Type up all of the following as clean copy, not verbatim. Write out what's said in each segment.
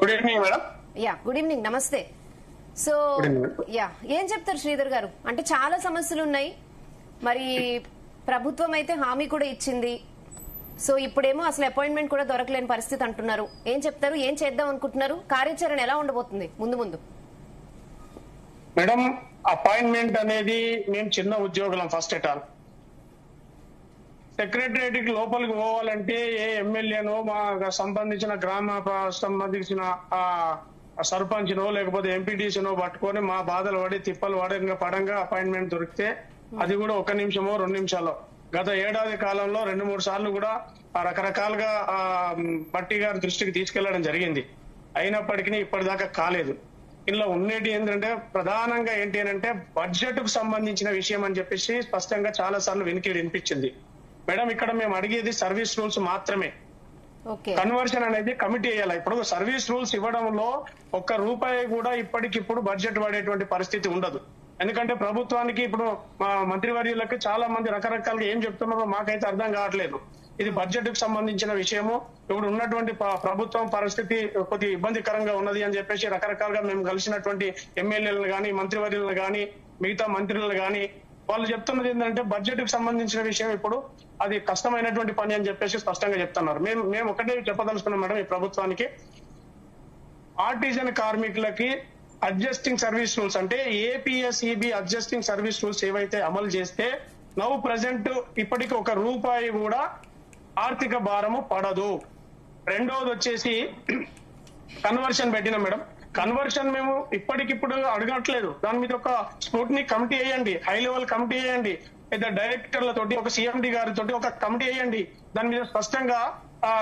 Good evening madam. Good evening, నమస్తే. So ఏం చెప్తారు శ్రీధర్ గారు? అంటే చాలా సమస్యలు ఉన్నాయి, మరి ప్రభుత్వం అయితే హామీ కూడా ఇచ్చింది. సో ఇప్పుడేమో అసలు అపాయింట్మెంట్ కూడా దొరకలేని పరిస్థితి అంటున్నారు. ఏం చెప్తారు? ఏం చేద్దాం అనుకుంటున్నారు? కార్యాచరణ ఎలా ఉండబోతుంది ముందు ముందు? మేడం, అపాయింట్మెంట్ అనేది మేము చిన్న ఉద్యోగులం. ఫస్ట్ ఎట్ ఆల్ సెక్రటరియట్ కి లోపలికి పోవాలంటే ఏ ఎమ్మెల్యేనో మా సంబంధించిన సంబంధించిన సర్పంచ్నో లేకపోతే ఎంపీటీసీనో పట్టుకొని మా బాధలు పడి తిప్పలు పడంగా అపాయింట్మెంట్ దొరికితే అది కూడా 1 నిమిషమో 2 నిమిషాల్లో. గత ఏడాది కాలంలో 2-3 సార్లు కూడా రకరకాలుగా పట్టి గారి దృష్టికి తీసుకెళ్లడం జరిగింది. అయినప్పటికీ ఇప్పటిదాకా కాలేదు. ఇందులో ఉండేటి ఏంటంటే ప్రధానంగా ఏంటి అంటే బడ్జెట్ కు సంబంధించిన విషయం అని చెప్పేసి స్పష్టంగా చాలా సార్లు వినిపించింది. మేడం, ఇక్కడ మేము అడిగేది సర్వీస్ రూల్స్ మాత్రమే. కన్వర్షన్ అనేది కమిటీ వేయాలి. ఇప్పుడు సర్వీస్ రూల్స్ ఇవ్వడంలో ₹1 కూడా ఇప్పటికిప్పుడు బడ్జెట్ పడేటువంటి పరిస్థితి ఉండదు. ఎందుకంటే ప్రభుత్వానికి ఇప్పుడు మా మంత్రివర్యులకు చాలా మంది రకరకాలుగా ఏం చెప్తున్నారో మాకైతే అర్థం కావట్లేదు. ఇది బడ్జెట్ కు సంబంధించిన విషయము. ఇప్పుడు ఉన్నటువంటి ప్రభుత్వం పరిస్థితి కొద్దిగా ఇబ్బందికరంగా ఉన్నది అని చెప్పేసి రకరకాలుగా మేము కలిసినటువంటి ఎమ్మెల్యేలను గాని మంత్రివర్యులను గాని మిగతా మంత్రులను గాని వాళ్ళు చెప్తున్నది ఏంటంటే బడ్జెట్ కు సంబంధించిన విషయం ఇప్పుడు అది కష్టమైనటువంటి పని అని చెప్పేసి స్పష్టంగా చెప్తున్నారు. మేము ఒకటే చెప్పదలుచుకున్నాం మేడం, ఈ ప్రభుత్వానికి ఆర్టిజన్ కార్మికులకి అడ్జస్టింగ్ సర్వీస్ రూల్స్ అంటే ఏపీఎస్ఈబి అడ్జస్టింగ్ సర్వీస్ రూల్స్ ఏవైతే అమలు చేస్తే నౌ ప్రజెంట్ ఇప్పటికి ₹1 కూడా ఆర్థిక భారము పడదు. రెండోది వచ్చేసి కన్వర్షన్ పెట్టినాం మేడం. కన్వర్షన్ మేము ఇప్పటికిప్పుడు అడగట్లేదు. దాని మీద ఒక స్క్రూటినీ కమిటీ వేయండి, హై లెవెల్ కమిటీ వేయండి, పెద్ద డైరెక్టర్లతోటి ఒక సిఎండి గారితో ఒక కమిటీ వేయండి. దాని మీద స్పష్టంగా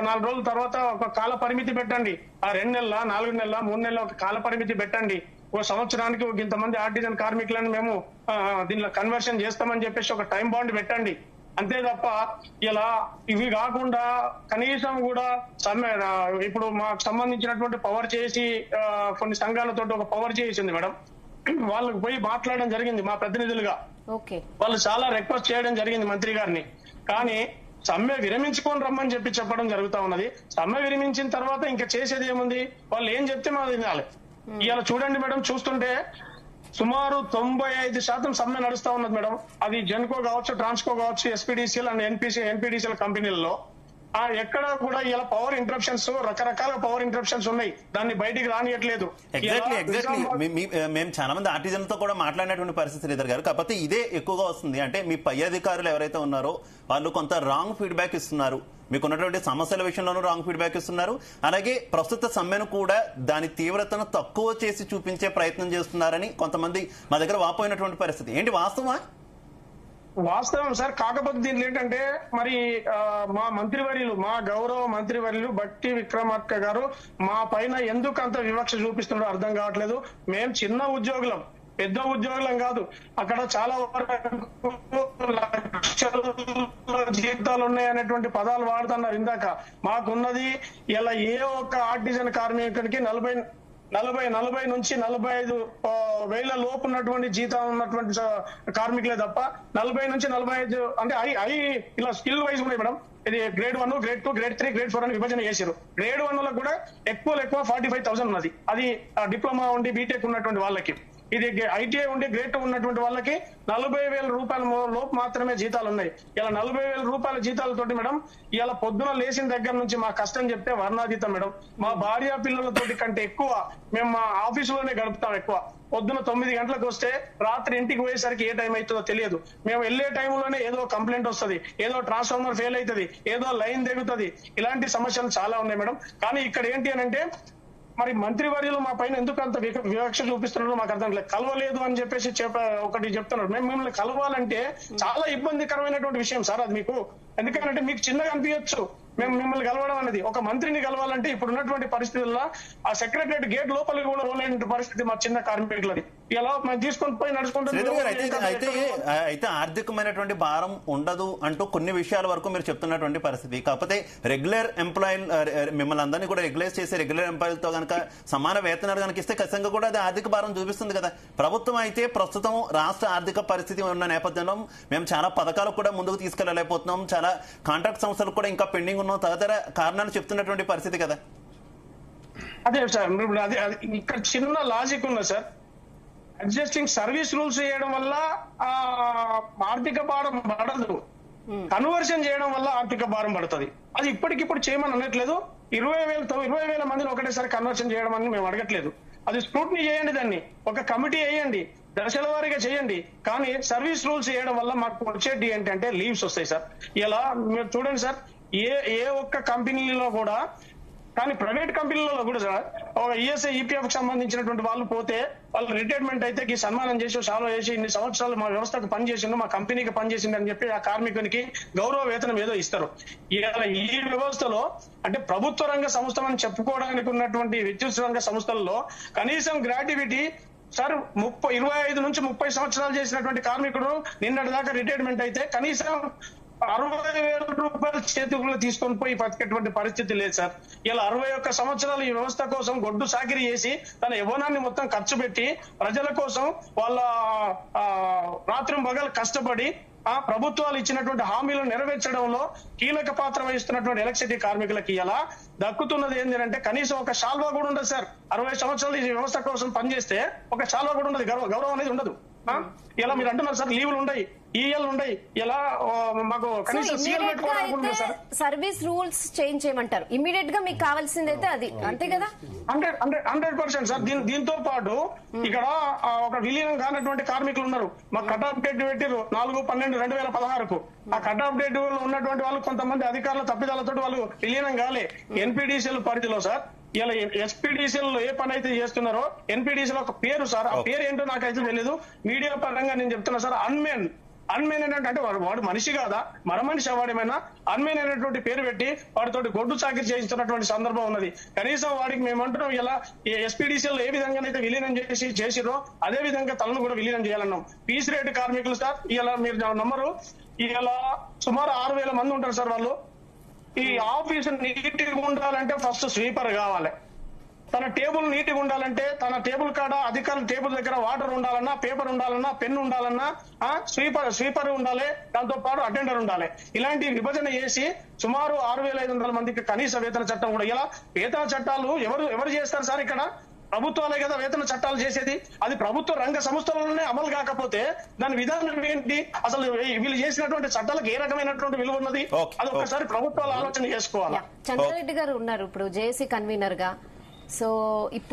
4 రోజుల తర్వాత ఒక కాల పరిమితి పెట్టండి. 2 నెలల 4 నెలల 3 నెలల ఒక కాల పరిమితి పెట్టండి. సంవత్సరానికి ఇంతమంది ఆర్టిజన్ కార్మికులను మేము దీనిలో కన్వర్షన్ చేస్తామని చెప్పేసి ఒక టైం బాండ్ పెట్టండి. అంతే తప్ప ఇలా ఇవి కాకుండా కనీసం కూడా ఇప్పుడు మాకు సంబంధించినటువంటి పవర్ చేసి కొన్ని సంఘాలతో ఒక పవర్ చేసింది మేడం. వాళ్ళకి పోయి మాట్లాడడం జరిగింది మా ప్రతినిధులుగా. వాళ్ళు చాలా రిక్వెస్ట్ చేయడం జరిగింది మంత్రి గారిని. కానీ సమ్మె విరమించుకొని రమ్మని చెప్పడం జరుగుతా ఉన్నది. సమ్మె విరమించిన తర్వాత ఇంకా చేసేది ఏముంది? వాళ్ళు ఏం చెప్తే మనం వినాలి. ఇవాళ చూడండి మేడం, చూస్తుంటే సుమారు 95% సమ్మె నడుస్తా ఉన్నది మేడం. అది జెన్కో కావచ్చు, ట్రాన్స్కో కావచ్చు, ఎస్పీడీసీఎల్ అండ్ ఎన్పీడీసీఎల్ కంపెనీల్లో ఎక్కడ కూడా ఇలా పవర్ ఇంటరప్షన్స్, రకరకాల పవర్ ఇంటరప్షన్స్ ఉన్నాయి. దాన్ని బయటికి రానియట్లేదు. ఎగ్జాక్ట్లీ మేము చాలా మంది ఆర్టిజన్ తో కూడా మాట్లాడినటువంటి పరిస్థితి శ్రీధర్ గారు. కాకపోతే ఇదే ఎక్కువగా వస్తుంది. అంటే మీ పై అధికారులు ఎవరైతే ఉన్నారో వాళ్ళు కొంత రాంగ్ ఫీడ్బ్యాక్ ఇస్తున్నారు. మీకున్నటువంటి సమస్యల విషయంలోనూ రాంగ్ ఫీడ్బ్యాక్ ఇస్తున్నారు. అలాగే ప్రస్తుత సమ్మెను కూడా దాని తీవ్రతను తక్కువ చేసి చూపించే ప్రయత్నం చేస్తున్నారని కొంతమంది మా దగ్గర వాపోయినటువంటి పరిస్థితి. ఏంటి వాస్తవా? వాస్తవం సార్. కాకపోతే దీంట్లో ఏంటంటే మరి మా మంత్రివర్యులు, మా గౌరవ మంత్రివర్యులు బట్టి విక్రమార్క గారు మా పైన ఎందుకు అంత వివక్ష చూపిస్తున్నారో అర్థం కావట్లేదు. మేము చిన్న ఉద్యోగులం, పెద్ద ఉద్యోగులం కాదు. అక్కడ చాలా లక్షల జీతాలు ఉన్నాయనేటువంటి పదాలు వాడుతున్నారు ఇందాక. మాకున్నది ఇలా ఏ ఒక్క ఆర్టిజన్ కార్మికుడికి 40 నుంచి 45 వేల లోపు ఉన్నటువంటి జీతం ఉన్నటువంటి కార్మికులే తప్ప 40 నుంచి 45 అంటే ఇలా స్కిల్ వైజ్ ఉన్నాయి మేడం. ఇది గ్రేడ్ 1, గ్రేడ్ 2, గ్రేడ్ 3, గ్రేడ్ 4 అని విభజన చేశారు. గ్రేడ్ 1 లకు కూడా ఎక్కువ 45,000 ఉన్నది. అది డిప్లొమా ఉండి బీటెక్ ఉన్నటువంటి వాళ్ళకి. ఇది ఐటీఐ ఉండి గ్రేడ్ 2 ఉన్నటువంటి వాళ్ళకి 40,000 రూపాయల లోపు మాత్రమే జీతాలు ఉన్నాయి. ఇలా 40,000 రూపాయల జీతాలతోటి మేడం ఇలా పొద్దున లేచిన దగ్గర నుంచి మా కష్టం చెప్తే వర్ణాతీతం మేడం. మా భార్య పిల్లలతోటి కంటే ఎక్కువ మేము మా ఆఫీసులోనే గడుపుతాం. ఎక్కువ పొద్దున 9 గంటలకు వస్తే రాత్రి ఇంటికి పోయేసరికి ఏ టైం అవుతుందో తెలియదు. మేము వెళ్లే టైంలోనే ఏదో కంప్లైంట్ వస్తుంది, ఏదో ట్రాన్స్ఫార్మర్ ఫెయిల్ అవుతుంది, ఏదో లైన్ దిగుతుంది. ఇలాంటి సమస్యలు చాలా ఉన్నాయి మేడం. కానీ ఇక్కడ ఏంటి అని అంటే మరి మంత్రివర్యులు మా పైన ఎందుకు అంత వివక్ష చూపిస్తున్నారో మాకు అర్థం లేదు. కలవలేదు అని చెప్పేసి ఒకటి చెప్తున్నారు. మేము మిమ్మల్ని కలవాలంటే చాలా ఇబ్బందికరమైనటువంటి విషయం సార్ అది మీకు. ఎందుకంటే మీకు చిన్నగా అనిపించచ్చు మేము మిమ్మల్ని కలవడం అనేది. ఒక మంత్రిని కలవాలంటే ఇప్పుడు ఉన్నటువంటి పరిస్థితుల్లో ఆ సెక్రటరియట్ గేట్ లోపలికి కూడా పోలేని పరిస్థితి మా చిన్న కార్మికులది. ఇలా మేము తీసుకొని పోయి నడుచుకుంటాం. అయితే ఆర్థికమైనటువంటి భారం ఉండదు అంటూ కొన్ని విషయాల వరకు మీరు చెప్తున్నటువంటి పరిస్థితి. కాకపోతే రెగ్యులర్ ఎంప్లాయీ మిమ్మల్ని అందరినీ కూడా రెగ్యులైజ్ చేసే రెగ్యులర్ ఎంప్లాయీలతో కనుక సమాన వేతనాలు కనుక ఇస్తే ఖచ్చితంగా కూడా అది ఆర్థిక భారం చూపిస్తుంది కదా. ప్రభుత్వం అయితే ప్రస్తుతం రాష్ట్ర ఆర్థిక పరిస్థితి ఉన్న నేపథ్యంలో మేము చాలా పథకాలు కూడా ముందుకు తీసుకెళ్లలేకపోతున్నాం. చాలా కాంట్రాక్ట్ సంస్థలు కూడా ఇంకా పెండింగ్ ఉన్నాం, తదితర కారణాలు చెప్తున్నటువంటి పరిస్థితి కదా. అదే సార్ ఇప్పుడు అదే ఇక్కడ చిన్న లాజిక్ ఉన్నది సార్. అడ్జస్టింగ్ సర్వీస్ రూల్స్ చేయడం వల్ల ఆర్థిక భారం పడదు, కన్వర్షన్ చేయడం వల్ల ఆర్థిక భారం పడుతుంది. అది ఇప్పటికిప్పుడు చేయమని అనట్లేదు. 20,000 మందిని ఒకటేసారి కన్వర్షన్ చేయడం అని మేము అడగట్లేదు. అది స్క్రూటినీ చేయండి, దాన్ని ఒక కమిటీ వేయండి, దశల వారీగా చేయండి. కానీ సర్వీస్ రూల్స్ చేయడం వల్ల మాకు వచ్చేటి ఏంటంటే లీవ్స్ వస్తాయి సార్. ఇలా మీరు చూడండి సార్, ఏ ఒక్క కంపెనీలో కూడా, కానీ ప్రైవేట్ కంపెనీలలో కూడా సార్ ఒక ఈఎస్ఐ ఈపీఎఫ్ కి సంబంధించినటువంటి వాళ్ళు పోతే వాళ్ళు రిటైర్మెంట్ అయితే ఈ సన్మానం చేసి షాలో చేసి ఇన్ని సంవత్సరాలు మా వ్యవస్థకు పనిచేసిండు, మా కంపెనీకి పనిచేసిండు అని చెప్పి ఆ కార్మికునికి గౌరవ వేతనం ఏదో ఇస్తారు. ఈ వ్యవస్థలో అంటే ప్రభుత్వ రంగ సంస్థలని చెప్పుకోవడానికి ఉన్నటువంటి విద్యుత్ రంగ సంస్థల్లో కనీసం గ్రాట్యుటీ సార్ 25 నుంచి 30 సంవత్సరాలు చేసినటువంటి కార్మికుడు నిన్నటి దాకా రిటైర్మెంట్ అయితే కనీసం 60,000 రూపాయలు చేతుల్లో తీసుకొని పోయి బతికేటువంటి పరిస్థితి లేదు సార్. ఇలా 61 సంవత్సరాలు ఈ వ్యవస్థ కోసం గొడ్డు సాకిరీ చేసి తన యవ్వనాన్ని మొత్తం ఖర్చు పెట్టి ప్రజల కోసం వాళ్ళ రాత్రింబగలు కష్టపడి ప్రభుత్వాలు ఇచ్చినటువంటి హామీలను నెరవేర్చడంలో కీలక పాత్ర వహిస్తున్నటువంటి ఎలక్ట్రిసిటీ కార్మికులకి ఇలా దక్కుతున్నది ఏంటంటే కనీసం ఒక శాల్వా కూడా ఉండదు సార్. 60 సంవత్సరాలు ఈ వ్యవస్థ కోసం పనిచేస్తే ఒక శాల్వా కూడా ఉండదు, గౌరవం అనేది ఉండదు. ఇలా మీరు అంటున్నారు సార్ లీవులు ఉండయి, ఈఎల్ ఉండయి, ఇలా మాకు కనీసం సర్వీస్ రూల్స్ చేంజ్ చేయమంటారు. ఇమ్మీడియట్ గా మీకు కావాల్సింది అయితే అది, అంతే కదా? 100% సార్. దీంతో పాటు ఇక్కడ ఒక విలీనం కానటువంటి కార్మికులు ఉన్నారు. మాకు కట్ ఆఫ్ డేట్ పెట్టారు 4/12/2016కు. ఆ కట్ ఆఫ్ డేట్ ఉన్నటువంటి వాళ్ళు కొంతమంది అధికారుల తప్పిదాలతో వాళ్ళు విలీనం కాలే ఎన్పీడీసీఎల్ పరిధిలో సార్. ఇలా ఎస్పీడీసీఎల్ ఏ పని అయితే చేస్తున్నారో ఎన్పీడీసీఎల్ ఒక పేరు సార్, ఆ పేరు ఏంటో నాకైతే తెలియదు. మీడియా పరంగా నేను చెప్తున్నా సార్, అన్మెన్ ఏంటంటే వాడు మనిషి కాదా, మర మనిషి వాడేమైనా అన్మెన్ అనేటువంటి పేరు పెట్టి వాడితోటి గొడ్డు చాకిరి చేయిస్తున్నటువంటి సందర్భం ఉన్నది. కనీసం వాడికి మేమంటున్నాం ఇలా ఎస్పీడీసీఎల్ ఏ విధంగానైతే విలీనం చేసిరో అదే విధంగా తలను కూడా విలీనం చేయాలన్నాం. పీస్ రేట్ కార్మికులు సార్ ఇలా మీరు నమ్మరు, ఇలా సుమారు 6,000 మంది ఉంటారు సార్. వాళ్ళు ఈ ఆఫీసు నీట్గా ఉండాలంటే ఫస్ట్ స్వీపర్ కావాలి. తన టేబుల్ నీట్గా ఉండాలంటే తన టేబుల్ కాడ అధికారుల టేబుల్ దగ్గర వాటర్ ఉండాలన్నా, పేపర్ ఉండాలన్నా, పెన్ ఉండాలన్నా స్వీపర్ ఉండాలి, దాంతో పాటు అటెండర్ ఉండాలి. ఇలాంటి విభజన చేసి సుమారు 6,500 మందికి కనీస వేతన చట్టం కూడా. ఇలా వేతన చట్టాలు ఎవరు చేస్తారు సార్? ఇక్కడ ప్రభుత్వాలే కదా వేతన చట్టాలు చేసేది. అది ప్రభుత్వ రంగ సంస్థలలోనే అమలు కాకపోతే దాని విధానం ఏంటి? అసలు వీళ్ళు చేసినటువంటి చట్టాలకు ఏ రకమైనటువంటి విలువ ఉన్నది? అది ఒకసారి ప్రభుత్వాలు ఆలోచన చేసుకోవాలి. చంద్రారెడ్డి గారు ఉన్నారు ఇప్పుడు జేఏసీ కన్వీనర్ గా. సో ఇప్పుడు